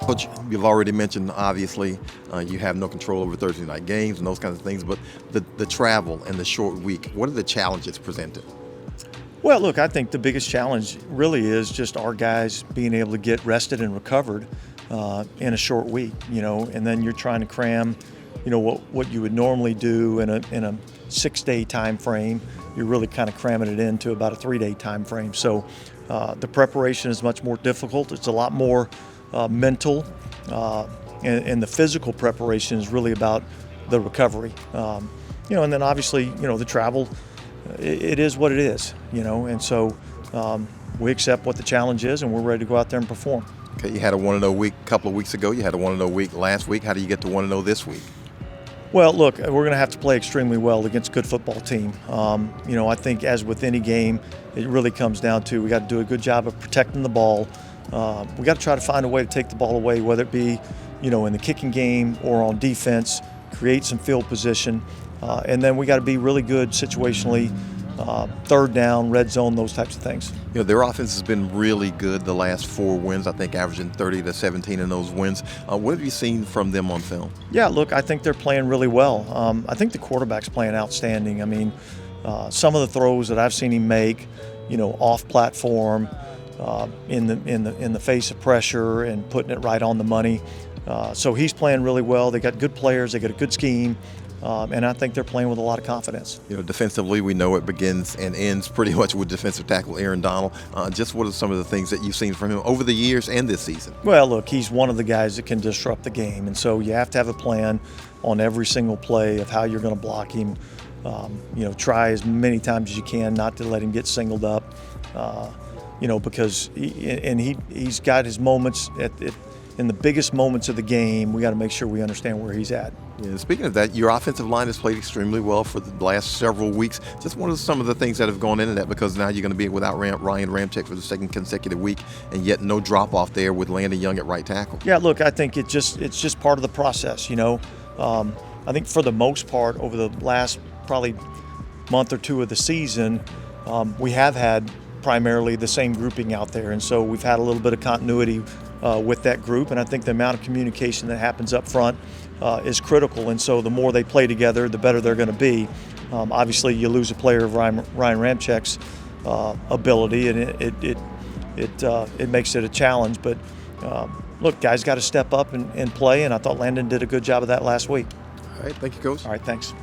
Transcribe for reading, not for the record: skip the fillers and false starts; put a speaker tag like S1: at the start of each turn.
S1: Coach, you've already mentioned, obviously, you have no control over Thursday night games and those kinds of things, but the travel and the short week, what are the challenges presented?
S2: Well, look, I think the biggest challenge really is just our guys being able to get rested and recovered in a short week, and then you're trying to cram, what you would normally do in a 6-day time frame. You're really kind of cramming it into about a 3-day time frame. So the preparation is much more difficult. It's a lot more mental, and the physical preparation is really about the recovery. And then obviously, the travel, it is what it is, and so we accept what the challenge is, and we're ready to go out there and perform.
S1: Okay, you had a 1-0 week a couple of weeks ago. You had a 1-0 week last week. How do you get to 1-0 this week?
S2: Well, look, we're going to have to play extremely well against a good football team. I think as with any game, it really comes down to we got to do a good job of protecting the ball. We got to try to find a way to take the ball away, whether it be, in the kicking game or on defense, create some field position. And then we got to be really good situationally, third down, red zone, those types of things.
S1: Their offense has been really good the last 4 wins, I think averaging 30 to 17 in those wins. What have you seen from them on film?
S2: Yeah, look, I think they're playing really well. I think the quarterback's playing outstanding. I mean, some of the throws that I've seen him make, off platform, in the face of pressure and putting it right on the money. So he's playing really well. They got good players. They got a good scheme. And I think they're playing with a lot of confidence.
S1: Defensively, we know it begins and ends pretty much with defensive tackle Aaron Donald. Just what are some of the things that you've seen from him over the years and this season?
S2: Well, look, he's one of the guys that can disrupt the game. And so you have to have a plan on every single play of how you're going to block him. Try as many times as you can not to let him get singled up, because he's got his moments in the biggest moments of the game. We got to make sure we understand where he's at.
S1: Yeah, speaking of that, your offensive line has played extremely well for the last several weeks. Just what are some of the things that have gone into that? Because now you're going to be without Ryan Ramczyk for the second consecutive week, and yet no drop off there with Landon Young at right tackle.
S2: Yeah, look, I think it's just part of the process. I think for the most part over the last probably month or two of the season, we have had primarily the same grouping out there, and so we've had a little bit of continuity with that group, and I think the amount of communication that happens up front is critical, and so the more they play together, the better they're going to be. Obviously, you lose a player of Ryan Ramczyk's ability, and it makes it a challenge, but look, guys got to step up and play, and I thought Landon did a good job of that last week.
S1: All right, thank you, Coach.
S2: All right, thanks.